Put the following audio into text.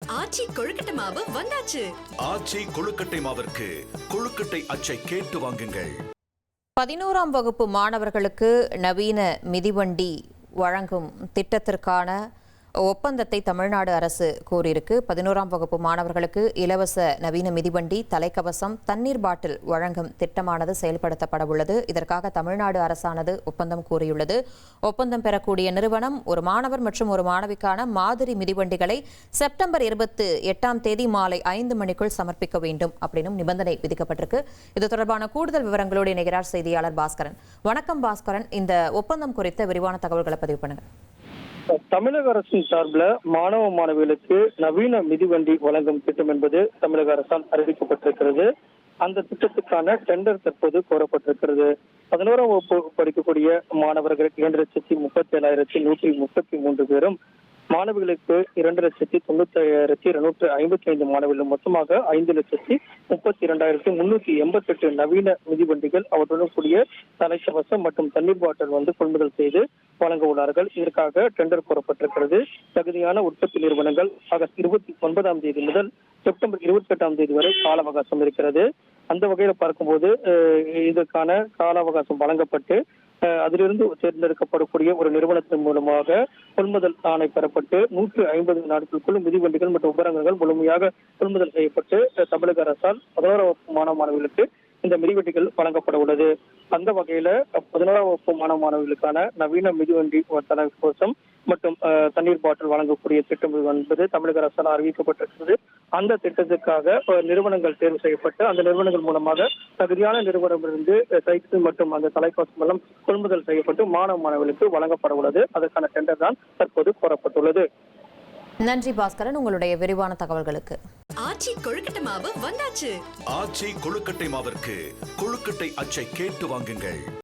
ஆச்சி கொழுக்கட்டை மாவு வந்தாச்சு. ஆச்சி கொழுக்கட்டை மாவிற்கு கொழுக்கட்டை அச்சை கேட்டு வாங்குங்கள். 11ஆம் வகுப்பு மாணவர்களுக்கு நவீன மிதிவண்டி வழங்கும் திட்டத்திற்கான ஒப்பந்தத்தை தமிழ்நாடு அரசு கோரியிருக்கு. 11ஆம் வகுப்பு மாணவர்களுக்கு இலவச நவீன மிதிவண்டி, தலைக்கவசம், தண்ணீர் பாட்டில் வழங்கும் திட்டமானது செயல்படுத்தப்பட உள்ளது. இதற்காக தமிழ்நாடு அரசானது ஒப்பந்தம் கோரியுள்ளது. ஒப்பந்தம் பெறக்கூடிய நிறுவனம் ஒரு மாணவர் மற்றும் ஒரு மாணவிக்கான மாதிரி மிதிவண்டிகளை செப்டம்பர் 28ஆம் தேதி மாலை 5 மணிக்குள் சமர்ப்பிக்க வேண்டும் அப்படின்னு நிபந்தனை விதிக்கப்பட்டிருக்கு. இது தொடர்பான கூடுதல் விவரங்களோடு இணைகிறார் செய்தியாளர் பாஸ்கரன். வணக்கம் பாஸ்கரன், இந்த ஒப்பந்தம் குறித்த விரிவான தகவல்களை பதிவு பண்ணுங்க. தமிழக அரசின் சார்பில் மாணவ மாணவிகளுக்கு நவீன மிதிவண்டி வழங்கும் திட்டம் என்பது தமிழக அரசால் அறிவிக்கப்பட்டிருக்கிறது. அந்த திட்டத்துக்கான டெண்டர் தற்போது கோரப்பட்டிருக்கிறது. 11ஆம் வகுப்பு படிக்கக்கூடிய மாணவர்கள் 2,37,133 பேரும், மாணவிகளுக்கு 2,95,255 மாணவர்களும் மொத்தமாக 5,32,388 நவீன மிதிவண்டிகள் அவற்றுடன் கூடிய தலைக்கவசம் மற்றும் தண்ணீர் பாட்டில் கொள்முதல் செய்து வழங்க உள்ளார்கள். இதற்காக டெண்டர் கோரப்பட்டிருக்கிறது. தகுதியான உற்பத்தி நிறுவனங்கள் ஆகஸ்ட் 29ஆம் தேதி முதல் செப்டம்பர் 28ஆம் தேதி வரை கால அவகாசம் இருக்கிறது. அந்த வகையில பார்க்கும்போது இதற்கான கால அவகாசம் வழங்கப்பட்டு அதிலிருந்து தேர்ந்தெடுக்கப்படக்கூடிய ஒரு நிறுவனத்தின் மூலமாக கொள்முதல் ஆணை பெறப்பட்டு 150 நாட்களுக்குள் மிதிவண்டிகள் மற்றும் உபகரணங்கள் முழுமையாக கொள்முதல் செய்யப்பட்டு தமிழக அரசால் 11ஆம் வகுப்பு மாணவ மாணவிகளுக்கு இந்த மிதிவண்டிகள் வழங்கப்பட உள்ளது. அந்த வகையில 11ஆம் வகுப்பு மாணவ மாணவிகளுக்கான நவீன மிதிவண்டி தலைக்கவசம் மற்றும் தண்ணீர் பாட்டில் வழங்கக்கூடிய திட்டம் என்பது தமிழக அரசால் அறிவிக்கப்பட்டிருக்கிறது. அந்த திட்டத்திற்காக நிறுவனங்கள் தேர்வு செய்யப்பட்டு அந்த நிறுவனங்கள் மூலமாக தகுதியான நிறுவனமிருந்து சைக்கிள் மற்றும் அந்த தலைக்கவசம் எல்லாம் கொள்முதல் செய்யப்பட்டு மாணவ மாணவிகளுக்கு வழங்கப்பட உள்ளது. அதற்கான டெண்டர் தான் தற்போது கோரப்பட்டுள்ளது. நன்றி பாஸ்கரன், உங்களுடைய விரிவான தகவல்களுக்கு. ஆச்சி கொழுக்கட்டை மாவு வந்தாச்சு. ஆச்சி கொழுக்கட்டை மாவிற்கு கொழுக்கட்டை அச்சை கேட்டு வாங்குங்கள்.